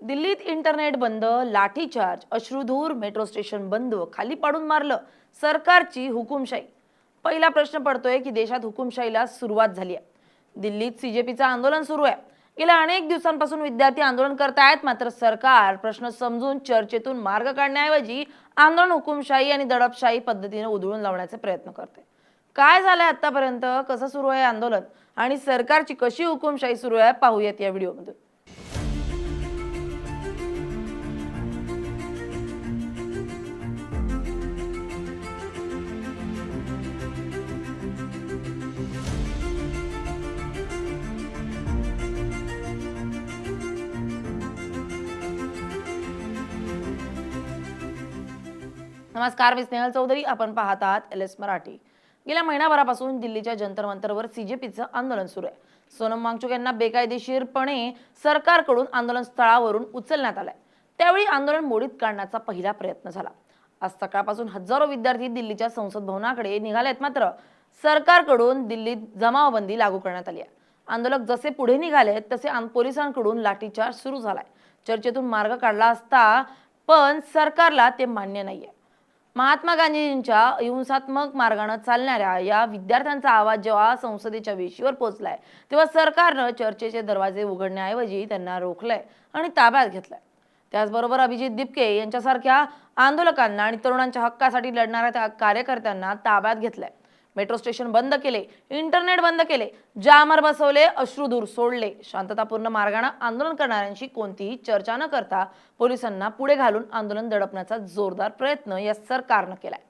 दिल्लीत इंटरनेट बंद, lathi charge, अश्रुधूर, metro station बंद, खाली पाडून मारलं सरकारची हुकुमशाही. पहिला प्रश्न पडतोय की देशात हुकुमशाहीला सुरुवात झाली आहे. दिल्लीत सीजेपीचं आंदोलन सुरू आहे. गेल्या अनेक दिवसांपासून विद्यार्थी आंदोलन करतायत. मात्र सरकार प्रश्न समजून चर्चेतून मार्ग काढण्याऐवजी आंदोलन हुकुमशाही आणि दडपशाही पद्धतीने उधळून लावण्याचे प्रयत्न करते. काय झालंय आतापर्यंत, कसं सुरू आहे आंदोलन आणि सरकारची कशी हुकुमशाही सुरू आहे, पाहूयात या व्हिडिओमध्ये. नमस्कार, मी स्नेहल चौधरी. आपण पाहत आहात LS मराठी. गेल्या महिनाभरापासून दिल्लीच्या जंतर मंतरवर सीजेपीचं आंदोलन सुरू आहे. सोनम वांगचुक यांना बेकायदेशीरपणे सरकारकडून आंदोलन स्थळावरून उचलण्यात आलंय. त्यावेळी आंदोलन मोडीत काढण्याचा पहिला प्रयत्न झाला. आज सकाळपासून हजारो विद्यार्थी दिल्लीच्या संसद भवनाकडे निघालेत. मात्र सरकारकडून दिल्लीत जमावबंदी लागू करण्यात आली आहे. आंदोलक जसे पुढे निघालेत तसे पोलिसांकडून लाठीचार्ज सुरू झालाय. चर्चेतून मार्ग काढला असता पण सरकारला ते मान्य नाहीये. महात्मा गांधींच्या हिंसात्मक मार्गाने चालणाऱ्या या विद्यार्थ्यांचा आवाज जेव्हा संसदेच्या वेशीवर पोहोचलाय तेव्हा सरकारनं चर्चेचे दरवाजे उघडण्याऐवजी त्यांना रोखलंय आणि ताब्यात घेतलंय. त्याचबरोबर अभिजित दिपके यांच्यासारख्या आंदोलकांना आणि तरुणांच्या हक्कासाठी लढणाऱ्या कार्यकर्त्यांना ताब्यात घेतलंय. मेट्रो स्टेशन बंद केले, इंटरनेट बंद केले, जामर बसवले, अश्रुधूर सोडले. शांततापूर्ण मार्गाने आंदोलन करणाऱ्यांशी कोणतीही चर्चा न करता पोलिसांना पुढे घालून आंदोलन दडपण्याचा जोरदार प्रयत्न या सरकारनं केलाय.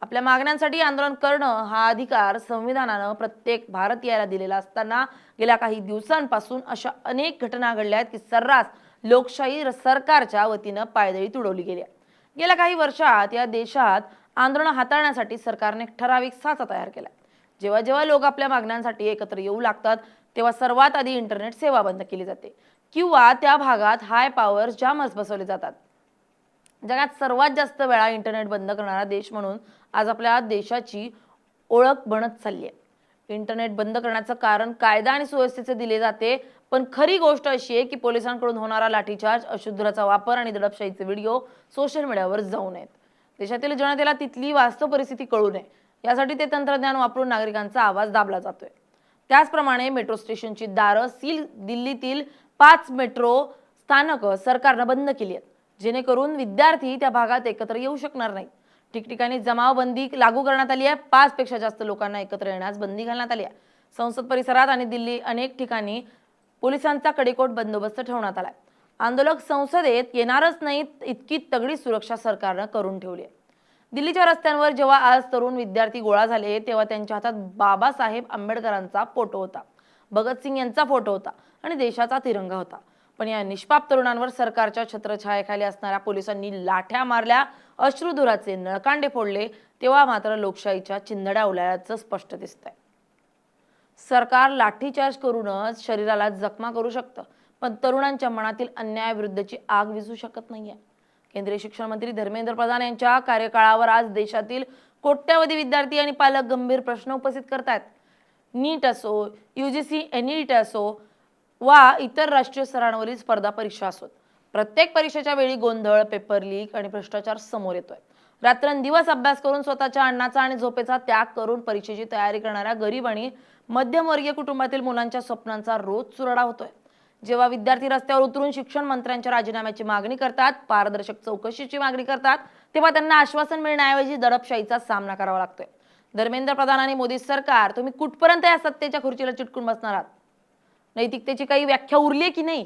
आपल्या मागण्यांसाठी आंदोलन करणं हा अधिकार संविधानानं प्रत्येक भारतीयाला दिलेला असताना गेल्या काही दिवसांपासून अशा अनेक घटना घडल्या आहेत की सर्रास लोकशाही सरकारच्या वतीनं पायदळी तुडवली गेली आहे. गेल्या काही वर्षात या देशात आंदोलन हाताळण्यासाठी सरकारने ठराविक साचा तयार केला. जेव्हा जेव्हा लोक आपल्या मागण्यांसाठी एकत्र येऊ लागतात तेव्हा सर्वात आधी इंटरनेट सेवा बंद केली जाते किंवा त्या भागात हाय पॉवर जामर्स बसवले जातात. जगात सर्वात जास्त वेळा इंटरनेट बंद करणारा देश म्हणून आज आपल्या देशाची ओळख बनत चालली आहे. इंटरनेट बंद करण्याचं कारण कायदा आणि सुव्यवस्थेचे दिले जाते, पण खरी गोष्ट अशी आहे की पोलिसांकडून होणारा लाठीचार्ज, अशुद्धराचा वापर आणि दडपशाहीचे व्हिडिओ सोशल मीडियावर जाऊ नयेत. देशातील जनतेला तिथली वास्तव परिस्थिती कळू नये यासाठी ते तंत्रज्ञान वापरून नागरिकांचा आवाज दाबला जातोय. त्याचप्रमाणे मेट्रो स्टेशनची दारं सील दिल्लीतील 5 मेट्रो स्थानक सरकारनं बंद केली आहेत, जेणेकरून विद्यार्थी त्या भागात एकत्र येऊ शकणार नाही. ठिकठिकाणी जमावबंदी लागू करण्यात आली आहे. 5 पेक्षा जास्त लोकांना एकत्र येण्यास बंदी घालण्यात आली आहे. संसद परिसरात आणि दिल्ली अनेक ठिकाणी पोलिसांचा कडेकोट बंदोबस्त ठेवण्यात आलाय. आंदोलक संसदेत येणारच नाहीत इतकी तगडी सुरक्षा सरकारनं करून ठेवली आहे. दिल्लीच्या रस्त्यांवर जेव्हा आज तरुण विद्यार्थी गोळा झाले तेव्हा त्यांच्या हातात बाबासाहेब आंबेडकरांचा फोटो होता, भगतसिंग यांचा फोटो होता आणि देशाचा तिरंगा होता. पण या निष्पाप तरुणांवर सरकारच्या छत्रछायेखाली असणाऱ्या पोलिसांनी लाठ्या मारल्या, अश्रुधुराचे नळकांडे फोडले. तेव्हा मात्र लोकशाहीच्या चिंधड्या उलाळ्याचं स्पष्ट दिसतंय. सरकार लाठीचार्ज करूनच शरीराला जखमा करू शकतं, पण तरुणांच्या मनातील अन्यायाविरुद्धची आग विझू शकत नाहीये. केंद्रीय शिक्षण मंत्री धर्मेंद्र प्रधान यांच्या कार्यकाळावर आज देशातील कोट्यावधी विद्यार्थी आणि पालक गंभीर प्रश्न उपस्थित करतात. नीट असो, UGC NET असो वा इतर राष्ट्रीय स्तरावरील स्पर्धा परीक्षा असोत, प्रत्येक परीक्षेच्या वेळी गोंधळ, पेपर लीक आणि भ्रष्टाचार समोर येतोय. रात्रंदिवस अभ्यास करून स्वतःच्या अन्नाचा आणि झोपेचा त्याग करून परीक्षेची तयारी करणाऱ्या गरीब आणि मध्यमवर्गीय कुटुंबातील मुलांच्या स्वप्नांचा रोज चुरडा होतोय. जेव्हा विद्यार्थी रस्त्यावर उतरून शिक्षण मंत्र्यांच्या राजीनाम्याची मागणी करतात, पारदर्शक चौकशीची मागणी करतात, तेव्हा त्यांना आश्वासन मिळण्याऐवजी दडपशाहीचा सामना करावा लागतोय. धर्मेंद्र प्रधान आणि मोदी सरकार, तुम्ही कुठपर्यंत या सत्तेच्या खुर्चीला चिटकून बसणार आहात? नैतिकतेची काही व्याख्या उरली आहे की नाही?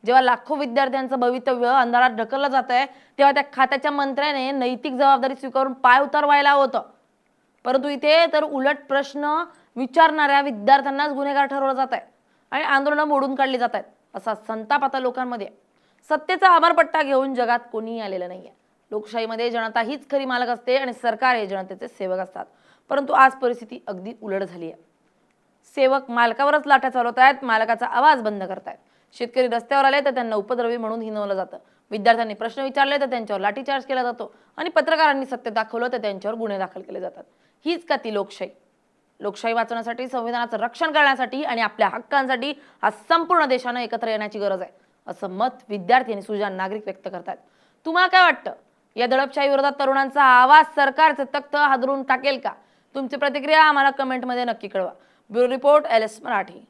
जेव्हा लाखो विद्यार्थ्यांचं भवितव्य अंधारात ढकललं जात आहे तेव्हा त्या खात्याच्या मंत्र्याने नैतिक जबाबदारी स्वीकारून पाय उतारवायला होतं. परंतु इथे तर उलट प्रश्न विचारणाऱ्या विद्यार्थ्यांनाच गुन्हेगार ठरवलं जात आहे आणि आंदोलनं मोडून काढली जात आहेत. असा संताप आता लोकांमध्ये. सत्तेचा आभारपट्टा घेऊन जगात कोणीही आलेलं नाहीये. लोकशाहीमध्ये जनता हीच खरी मालक असते आणि सरकार हे जनतेचे सेवक असतात. परंतु आज परिस्थिती अगदी उलट झाली आहे. सेवक मालकावरच लाठ्या चालवत आहेत, मालकाचा आवाज बंद करतायत. शेतकरी रस्त्यावर आले तर त्यांना उपद्रवी म्हणून हिणवलं जातं. विद्यार्थ्यांनी प्रश्न विचारले तर त्यांच्यावर लाठीचार्ज केला जातो आणि पत्रकारांनी सत्य दाखवलं तर त्यांच्यावर गुन्हे दाखल केले जातात. हीच का ती लोकशाही? लोकशाही वाचवण्यासाठी, संविधानाचं रक्षण करण्यासाठी आणि आपल्या हक्कांसाठी आज संपूर्ण देशाने एकत्र येण्याची गरज आहे. असं मत विद्यार्थी आणि सुजाण नागरिक व्यक्त करतात. तुम्हाला काय वाटतं? या दडपशाही विरोधात तरुणांचा आवाज सरकारचं तख्त हादरून टाकेल का? तुमची प्रतिक्रिया आम्हाला कमेंटमध्ये नक्की कळवा. Bureau report LS Marathi.